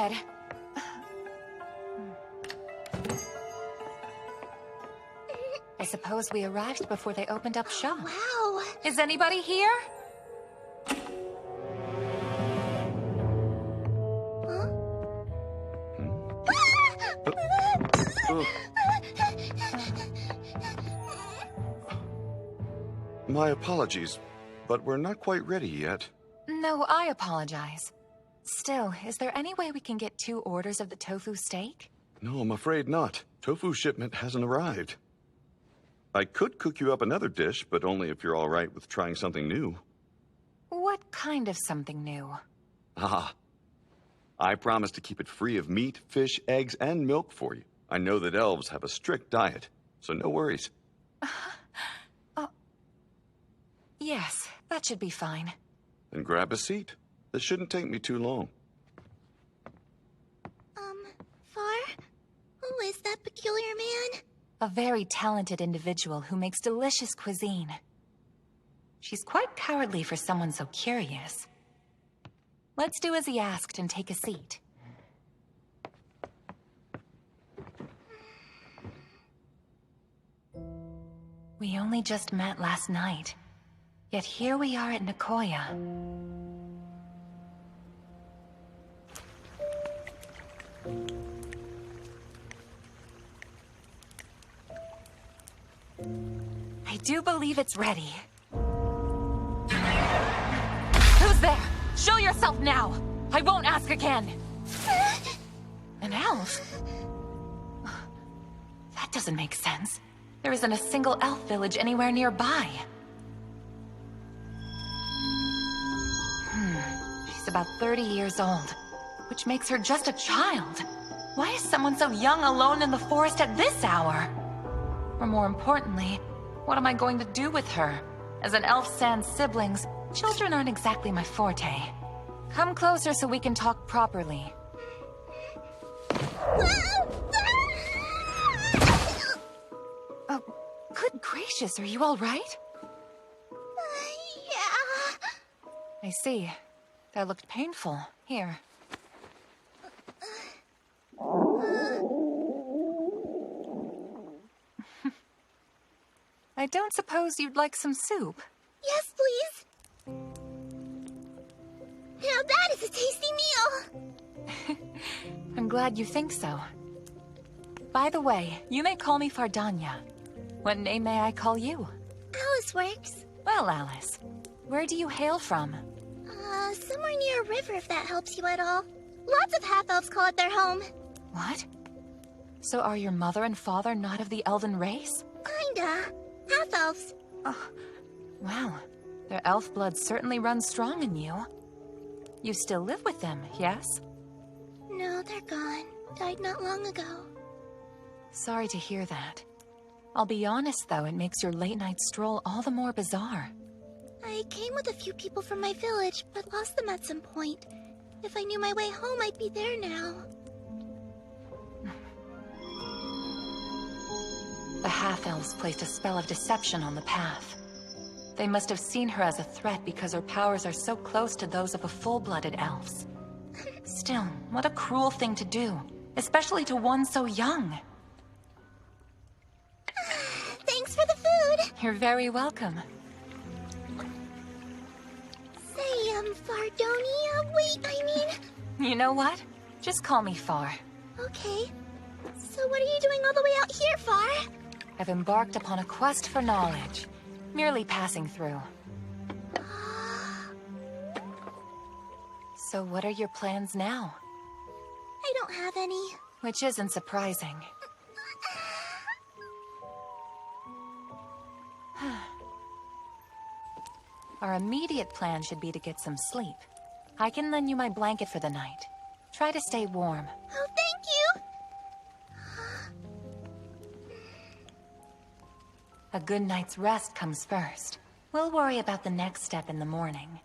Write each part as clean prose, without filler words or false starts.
ahead. I suppose we arrived before they opened up shop. Wow. Is anybody here? My apologies, but we're not quite ready yet. No, I apologize. Still, is there any way we can get 2 orders of the tofu steak? No, I'm afraid not. Tofu shipment hasn't arrived. I could cook you up another dish, but only if you're all right with trying something new. What kind of something new? Ah, I promise to keep it free of meat, fish, eggs, and milk for you. I know that elves have a strict diet, so no worries. Yes, that should be fine. Then grab a seat. This shouldn't take me too long. Far? Who is that peculiar man? A very talented individual who makes delicious cuisine. She's quite cowardly for someone so curious. Let's do as he asked and take a seat. We only just met last night. Yet here we are at Nicoya. I do believe it's ready. Who's there? Show yourself now! I won't ask again! An elf? That doesn't make sense. There isn't a single elf village anywhere nearby. She's about 30 years old, which makes her just a child. Why is someone so young alone in the forest at this hour? Or more importantly, what am I going to do with her? As an elf sans siblings, children aren't exactly my forte. Come closer so we can talk properly. Oh, good gracious, are you all right? Yeah. I see. That looked painful. Here. I don't suppose you'd like some soup? Yes, please. Now that is a tasty meal. I'm glad you think so. By the way, you may call me Fardanya. What name may I call you? Alice works. Well, Alice, where do you hail from? Somewhere near a river, if that helps you at all. Lots of half-elves call it their home. What? So are your mother and father not of the elven race? Kinda. Half-elves. Wow, their elf blood certainly runs strong in you. You still live with them, yes? No, they're gone. Died not long ago. Sorry to hear that. I'll be honest, though, it makes your late-night stroll all the more bizarre. I came with a few people from my village, but lost them at some point. If I knew my way home, I'd be there now. The half-elves placed a spell of deception on the path. They must have seen her as a threat because her powers are so close to those of a full-blooded elves. Still, what a cruel thing to do, especially to one so young. Thanks for the food! You're very welcome. Say, Fardonia? Wait, You know what? Just call me Far. Okay. So what are you doing all the way out here, Far? I've embarked upon a quest for knowledge. Merely passing through. So what are your plans now? I don't have any. Which isn't surprising. Our immediate plan should be to get some sleep. I can lend you my blanket for the night. Try to stay warm. Oh, thank you! A good night's rest comes first. We'll worry about the next step in the morning.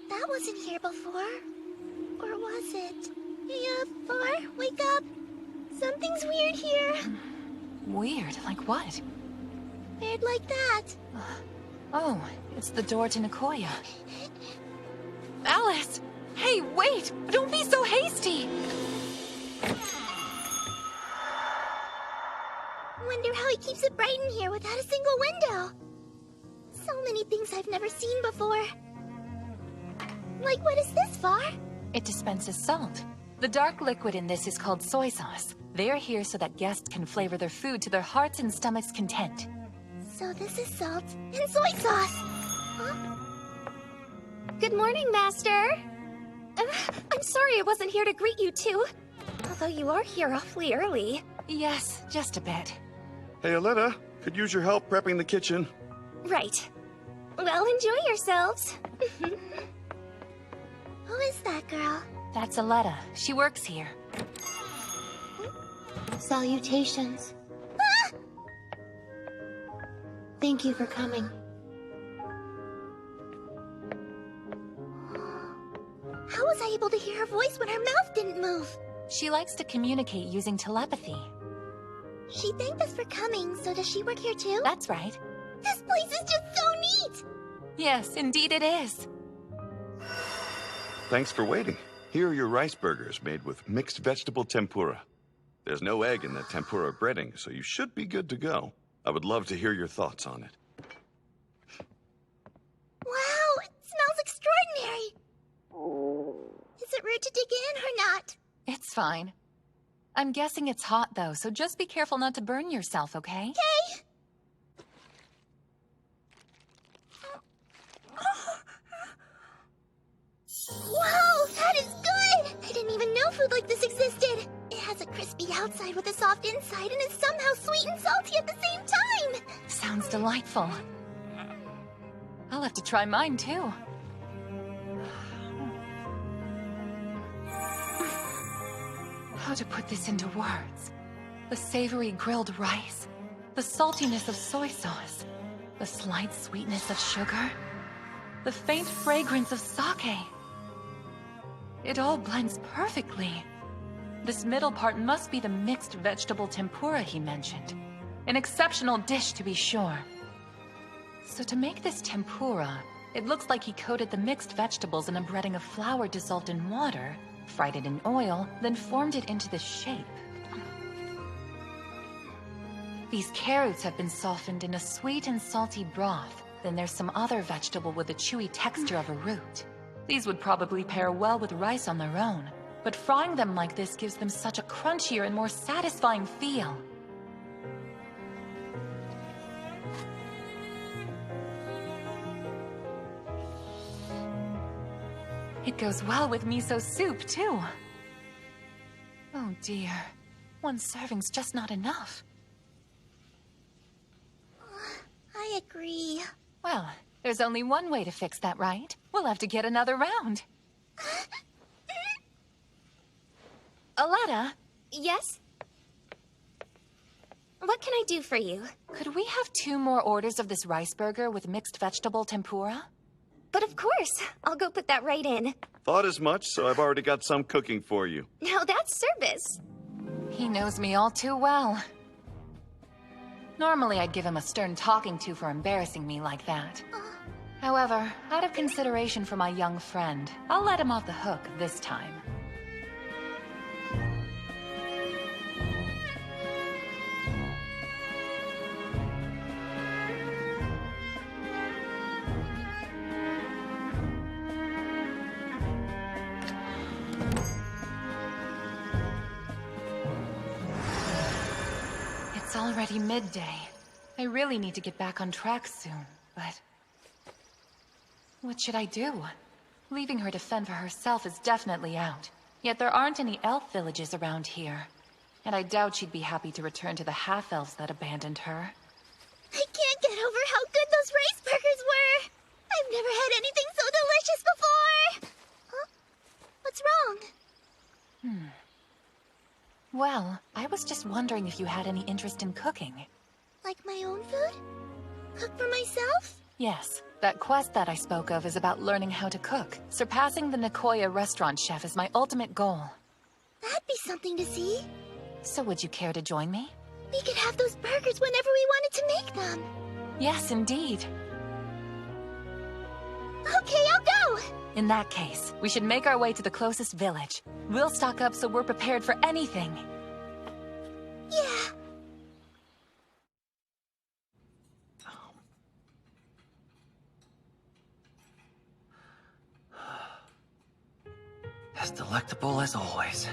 That wasn't here before. Or was it? Hey, Far, wake up! Something's weird here. Weird? Like what? Weird like that. Oh, it's the door to Nicoya. Alice! Hey, wait! Don't be so hasty! Wonder how he keeps it bright in here without a single window. So many things I've never seen before. Like, what is this for? It dispenses salt. The dark liquid in this is called soy sauce. They're here so that guests can flavor their food to their hearts and stomach's content. So this is salt and soy sauce. Huh? Good morning, Master. I'm sorry I wasn't here to greet you two. Although you are here awfully early. Yes, just a bit. Hey, Aletta, could use your help prepping the kitchen. Right. Well, enjoy yourselves. Who is that girl? That's Aletta. She works here. Salutations. Ah! Thank you for coming. How was I able to hear her voice when her mouth didn't move? She likes to communicate using telepathy. She thanked us for coming, so does she work here too? That's right. This place is just so neat! Yes, indeed it is. Thanks for waiting. Here are your rice burgers made with mixed vegetable tempura. There's no egg in the tempura breading, so you should be good to go. I would love to hear your thoughts on it. Wow, it smells extraordinary! Is it rude to dig in or not? It's fine. I'm guessing it's hot though, so just be careful not to burn yourself, okay? Okay! Wow, that is good! I didn't even know food like this existed. It has a crispy outside with a soft inside and is somehow sweet and salty at the same time. Sounds delightful. I'll have to try mine too. How to put this into words? The savory grilled rice, the saltiness of soy sauce, the slight sweetness of sugar, the faint fragrance of sake. It all blends perfectly. This middle part must be the mixed vegetable tempura he mentioned. An exceptional dish, to be sure. So to make this tempura, it looks like he coated the mixed vegetables in a breading of flour dissolved in water, fried it in oil, then formed it into this shape. These carrots have been softened in a sweet and salty broth. Then there's some other vegetable with the chewy texture of a root. These would probably pair well with rice on their own, but frying them like this gives them such a crunchier and more satisfying feel. It goes well with miso soup, too. Oh dear. One serving's just not enough. I agree. Well, there's only one way to fix that, right? We'll have to get another round. Aletta, Yes? What can I do for you? could we have 2 more orders of this rice burger with mixed vegetable tempura? But of course, I'll go put that right in. Thought as much, so I've already got some cooking for you. Now that's service. He knows me all too well. Normally, I'd give him a stern talking to for embarrassing me like that. However, out of consideration for my young friend, I'll let him off the hook this time. It's already midday. I really need to get back on track soon, but... what should I do? Leaving her to fend for herself is definitely out. Yet there aren't any elf villages around here. And I doubt she'd be happy to return to the half-elves that abandoned her. I can't get over how good those rice burgers were! I've never had anything so delicious before! Huh? What's wrong? Well, I was just wondering if you had any interest in cooking. Like my own food? Cook for myself? Yes, that quest that I spoke of is about learning how to cook. Surpassing the Nicoya restaurant chef is my ultimate goal. That'd be something to see. So would you care to join me? We could have those burgers whenever we wanted to make them. Yes, indeed. Okay, I'll go! In that case, we should make our way to the closest village. We'll stock up so we're prepared for anything. Yeah. As delectable as always.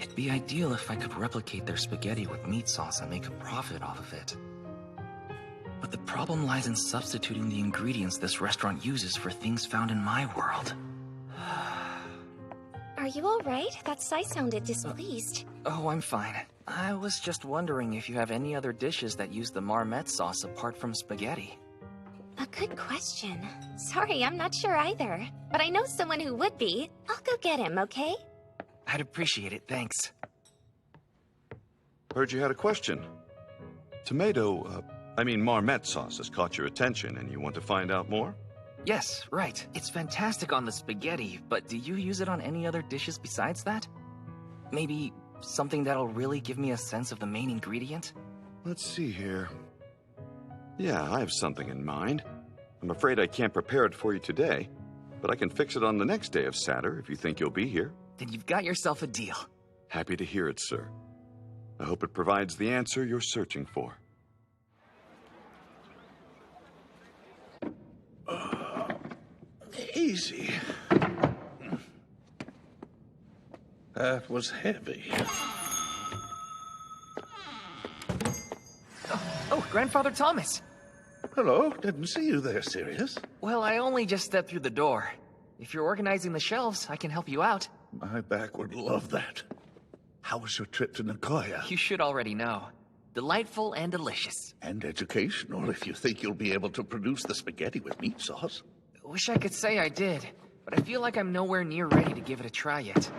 It'd be ideal if I could replicate their spaghetti with meat sauce and make a profit off of it. But the problem lies in substituting the ingredients this restaurant uses for things found in my world. Are you alright? That sigh sounded displeased. Oh, I'm fine. I was just wondering if you have any other dishes that use the marmite sauce apart from spaghetti. A good question. Sorry, I'm not sure either. But I know someone who would be. I'll go get him, okay? I'd appreciate it, thanks. Heard you had a question. Marmite sauce has caught your attention and you want to find out more? Yes, right. It's fantastic on the spaghetti, but do you use it on any other dishes besides that? Maybe something that'll really give me a sense of the main ingredient? Let's see here. Yeah, I have something in mind. I'm afraid I can't prepare it for you today, but I can fix it on the next day of Saturn if you think you'll be here. Then you've got yourself a deal. Happy to hear it, sir. I hope it provides the answer you're searching for. Easy. That was heavy. Oh, Grandfather Thomas! Hello, didn't see you there, Sirius. Well, I only just stepped through the door. If you're organizing the shelves, I can help you out. My back would love that. How was your trip to Nicoya? You should already know. Delightful and delicious. And educational, if you think you'll be able to produce the spaghetti with meat sauce. Wish I could say I did, but I feel like I'm nowhere near ready to give it a try yet.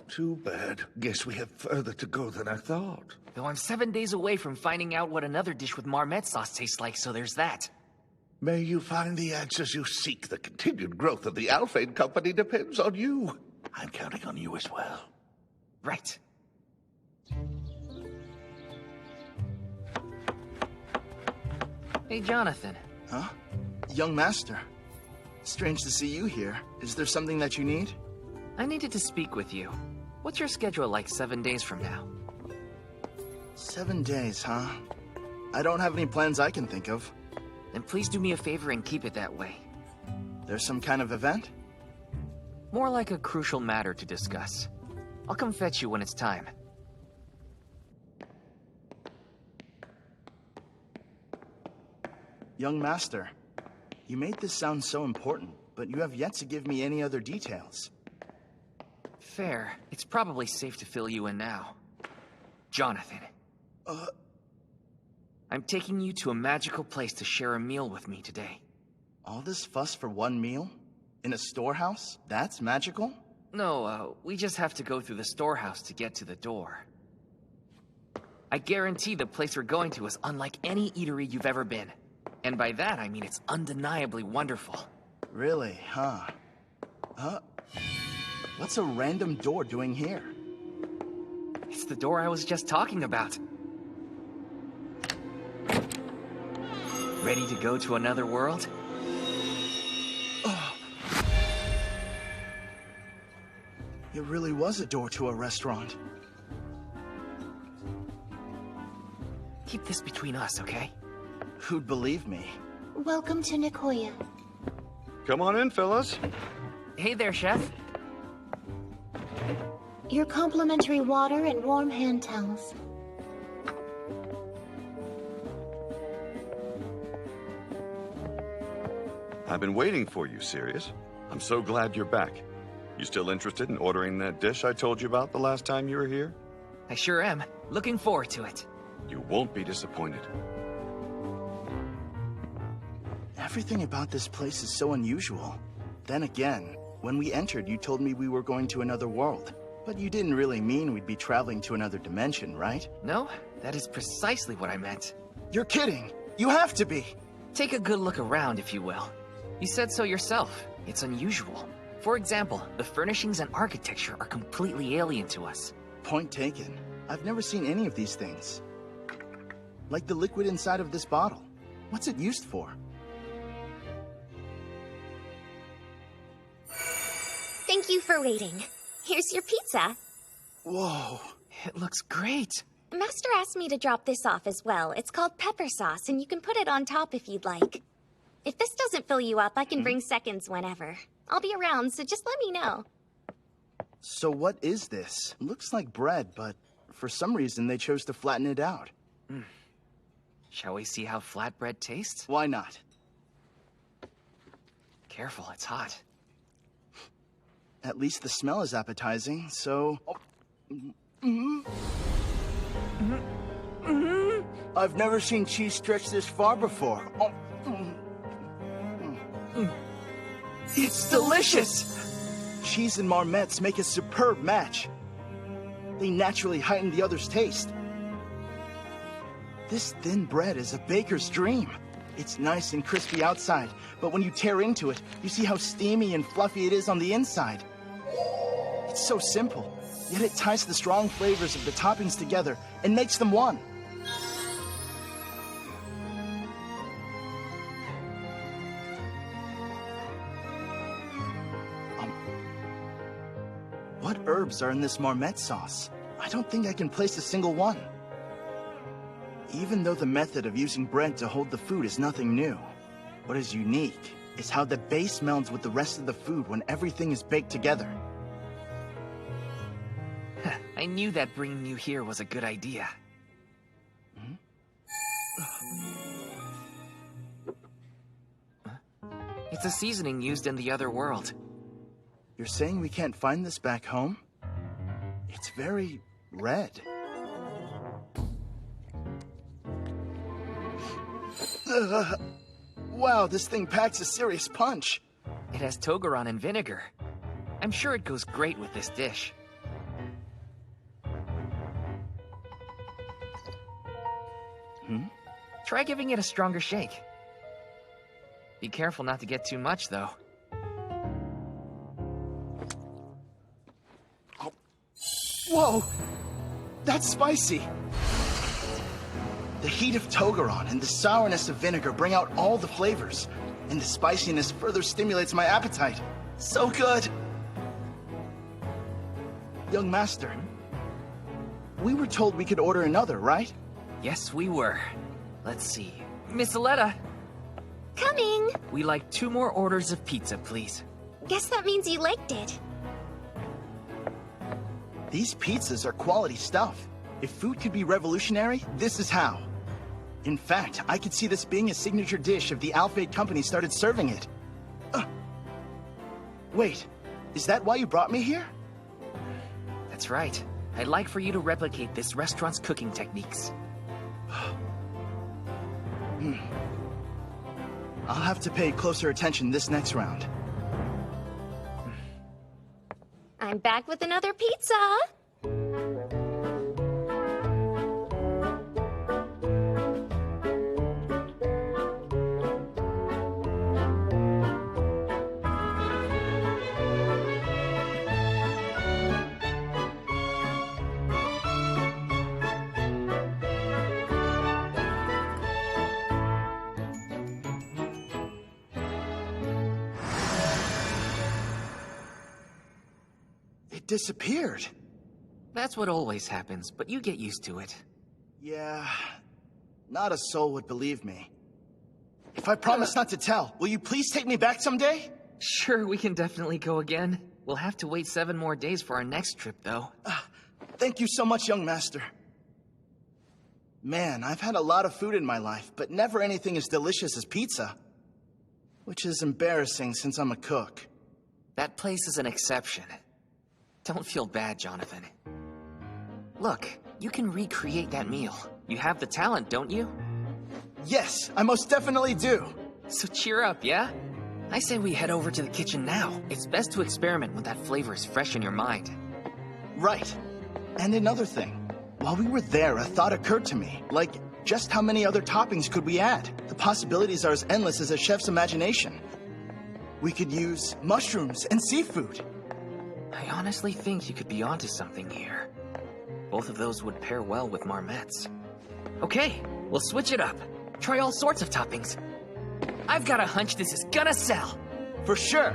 Too bad. Guess we have further to go than I thought. Though I'm 7 days away from finding out what another dish with marmite sauce tastes like, so there's that. May you find the answers you seek. The continued growth of the Alphane Company depends on you. I'm counting on you as well. Right. Hey, Jonathan. Huh? Young Master. Strange to see you here. Is there something that you need? I needed to speak with you. What's your schedule like 7 days from now? 7 days, huh? I don't have any plans I can think of. Then please do me a favor and keep it that way. There's some kind of event? More like a crucial matter to discuss. I'll come fetch you when it's time. Young Master, you made this sound so important, but you have yet to give me any other details. Fair. It's probably safe to fill you in now. Jonathan. I'm taking you to a magical place to share a meal with me today. All this fuss for one meal? In a storehouse? That's magical? No, we just have to go through the storehouse to get to the door. I guarantee the place we're going to is unlike any eatery you've ever been. And by that, I mean it's undeniably wonderful. Really, huh? What's a random door doing here? It's the door I was just talking about. Ready to go to another world? It really was a door to a restaurant. Keep this between us, okay? Who'd believe me? Welcome to Nicoya. Come on in, fellas. Hey there, Chef. Your complimentary water and warm hand towels. I've been waiting for you, Sirius. I'm so glad you're back. You still interested in ordering that dish I told you about the last time you were here? I sure am. Looking forward to it. You won't be disappointed. Everything about this place is so unusual. Then again, when we entered, you told me we were going to another world. But you didn't really mean we'd be traveling to another dimension, right? No, that is precisely what I meant. You're kidding! You have to be! Take a good look around, if you will. You said so yourself. It's unusual. For example, the furnishings and architecture are completely alien to us. Point taken. I've never seen any of these things. Like the liquid inside of this bottle. What's it used for? Thank you for waiting. Here's your pizza. Whoa. It looks great. Master asked me to drop this off as well. It's called pepper sauce, and you can put it on top if you'd like. If this doesn't fill you up, I can bring seconds whenever. I'll be around, so just let me know. So what is this? Looks like bread, but for some reason they chose to flatten it out. Shall we see how flatbread tastes? Why not? Careful, it's hot. At least the smell is appetizing, so... I've never seen cheese stretch this far before. It's delicious! Cheese and marmots make a superb match. They naturally heighten the other's taste. This thin bread is a baker's dream. It's nice and crispy outside, but when you tear into it, you see how steamy and fluffy it is on the inside. It's so simple, yet it ties the strong flavors of the toppings together and makes them one. What herbs are in this marmot sauce? I don't think I can place a single one. Even though the method of using bread to hold the food is nothing new, what is unique is how the base melds with the rest of the food when everything is baked together. I knew that bringing you here was a good idea. It's a seasoning used in the other world. You're saying we can't find this back home? It's very red. Wow, this thing packs a serious punch. It has togeron and vinegar. I'm sure it goes great with this dish. Try giving it a stronger shake. Be careful not to get too much, though. Whoa! That's spicy! The heat of togeron and the sourness of vinegar bring out all the flavors, and the spiciness further stimulates my appetite. So good! Young Master, we were told we could order another, right? Yes, we were. Let's see. Miss Aletta, Coming! we'd like 2 more orders of pizza, please. Guess that means you liked it. These pizzas are quality stuff. If food could be revolutionary, this is how. In fact, I could see this being a signature dish if the Alphade company started serving it. Wait, is that why you brought me here? That's right. I'd like for you to replicate this restaurant's cooking techniques. I'll have to pay closer attention this next round. I'm back with another pizza. It disappeared. That's what always happens, but you get used to it. Yeah, not a soul would believe me. If I promise not to tell, will you please take me back someday? Sure, we can definitely go again. We'll have to wait 7 more days for our next trip, though. Thank you so much, young master. Man, I've had a lot of food in my life, but never anything as delicious as pizza. Which is embarrassing since I'm a cook. That place is an exception. Don't feel bad, Jonathan. Look, you can recreate that meal. You have the talent, don't you? Yes, I most definitely do. So cheer up, yeah? I say we head over to the kitchen now. It's best to experiment when that flavor is fresh in your mind. Right. And another thing. While we were there, a thought occurred to me. Like, just how many other toppings could we add? The possibilities are as endless as a chef's imagination. We could use mushrooms and seafood. I honestly think you could be onto something here. Both of those would pair well with marmots. Okay, we'll switch it up. Try all sorts of toppings. I've got a hunch this is gonna sell. For sure.